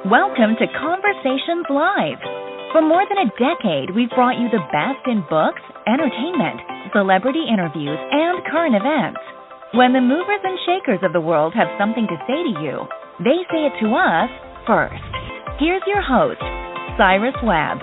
Welcome to Conversations Live. For more than a decade, we've brought you the best in books, entertainment, celebrity interviews, and current events. When the movers and shakers of the world have something to say to you, they say it to us first. Here's your host, Cyrus Webb.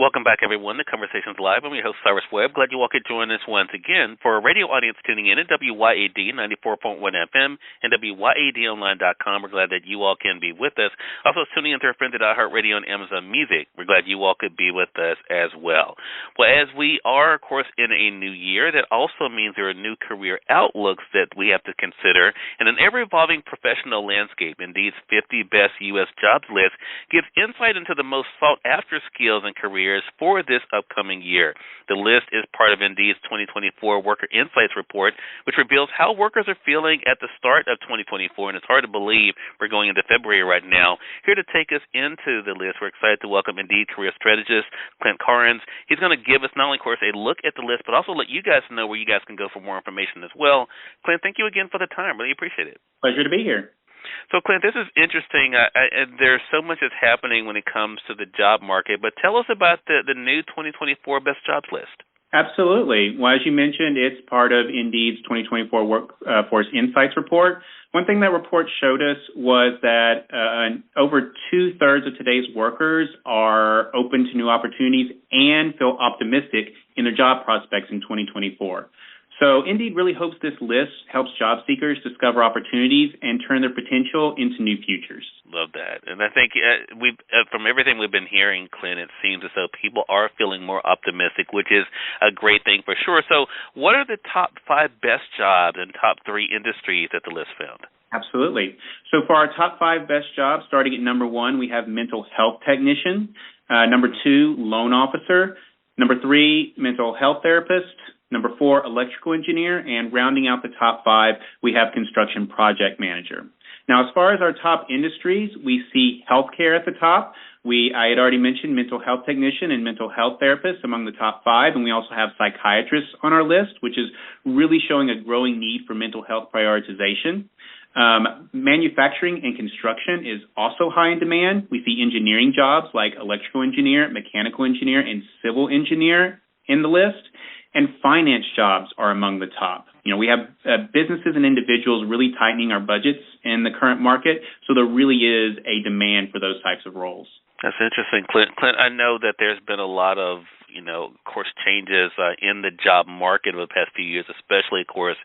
Welcome back, everyone, to Conversations Live. I'm your host, Cyrus Webb. Glad you all could join us once again. For a radio audience tuning in at WYAD 94.1 FM and WYADonline.com, we're glad that you all can be with us. Also, tuning in to our friends at iHeartRadio and Amazon Music, we're glad you all could be with us as well. Well, as we are, of course, in a new year, that also means there are new career outlooks that we have to consider. And an ever-evolving professional landscape, Indeed's 50 Best U.S. Jobs list, gives insight into the most sought-after skills and careers for this upcoming year. The list is part of Indeed's 2024 Worker Insights Report, which reveals how workers are feeling at the start of 2024, and it's hard to believe we're going into February right now. Here to take us into the list, we're excited to welcome Indeed Career Strategist Clint Carrens. He's going to give us not only, of course, a look at the list, but also let you guys know where you guys can go for more information as well. Clint, thank you again for the time. Really appreciate it. Pleasure to be here. So, Clint, this is interesting. There's so much that's happening when it comes to the job market, but tell us about the new 2024 Best Jobs list. Absolutely. Well, as you mentioned, it's part of Indeed's 2024 Workforce Insights Report. One thing that report showed us was that over two-thirds of today's workers are open to new opportunities and feel optimistic in their job prospects in 2024. So Indeed really hopes this list helps job seekers discover opportunities and turn their potential into new futures. Love that. And I think from everything we've been hearing, Clint, it seems as though people are feeling more optimistic, which is a great thing for sure. So what are the top 5 best jobs and top 3 industries that the list found? Absolutely. So for our top 5 best jobs, starting at number 1, we have mental health technician. Number 2, loan officer. Number 3, mental health therapist. Number 4, electrical engineer, and rounding out the top 5, we have construction project manager. Now, as far as our top industries, we see healthcare at the top. I had already mentioned mental health technician and mental health therapist among the top 5, and we also have psychiatrists on our list, which is really showing a growing need for mental health prioritization. Manufacturing and construction is also high in demand. We see engineering jobs like electrical engineer, mechanical engineer, and civil engineer in the list. And finance jobs are among the top. You know, we have businesses and individuals really tightening our budgets in the current market, so there really is a demand for those types of roles. That's interesting, Clint. Clint, I know that there's been a lot of, of course, changes in the job market over the past few years, especially, of course,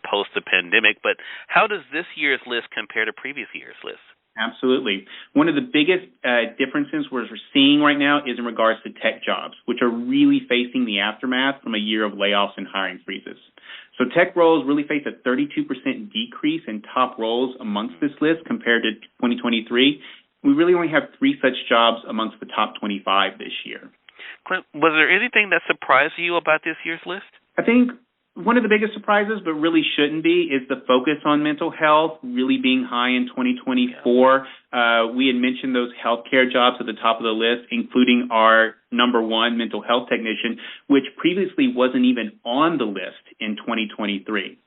post the pandemic. But how does this year's list compare to previous year's lists? Absolutely. One of the biggest differences we're seeing right now is in regards to tech jobs, which are really facing the aftermath from a year of layoffs and hiring freezes. So tech roles really face a 32% decrease in top roles amongst this list compared to 2023. We really only have 3 such jobs amongst the top 25 this year. Clint, was there anything that surprised you about this year's list? I think one of the biggest surprises, but really shouldn't be, is the focus on mental health really being high in 2024. We had mentioned those healthcare jobs at the top of the list, including our number 1 mental health technician, which previously wasn't even on the list in 2023.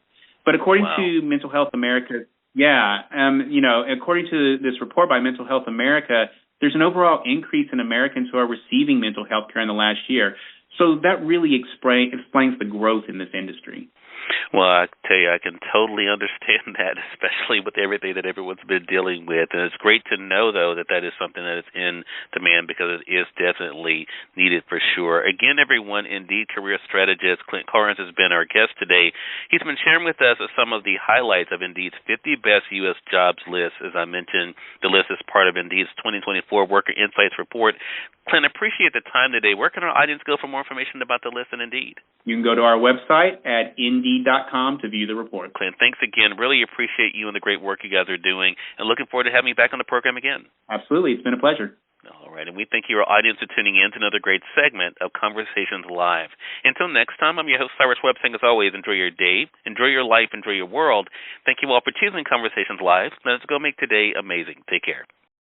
But according to Mental Health America, according to this report by Mental Health America, there's an overall increase in Americans who are receiving mental health care in the last year. So that really explains the growth in this industry. Well, I tell you, I can totally understand that, especially with everything that everyone's been dealing with. And it's great to know, though, that that is something that is in demand because it is definitely needed for sure. Again, everyone, Indeed Career Strategist Clint Carrens has been our guest today. He's been sharing with us some of the highlights of Indeed's 50 Best U.S. Jobs list. As I mentioned, the list is part of Indeed's 2024 Worker Insights Report. Clint, appreciate the time today. Where can our audience go for more information about the list and Indeed? You can go to our website at Indeed.com to view the report. Clint, thanks again. Really appreciate you and the great work you guys are doing, and looking forward to having you back on the program again. Absolutely. It's been a pleasure. All right, and we thank you, our audience, for tuning in to another great segment of Conversations Live. Until next time, I'm your host, Cyrus Webb, saying as always, enjoy your day, enjoy your life, enjoy your world. Thank you all for choosing Conversations Live. Let's go make today amazing. Take care.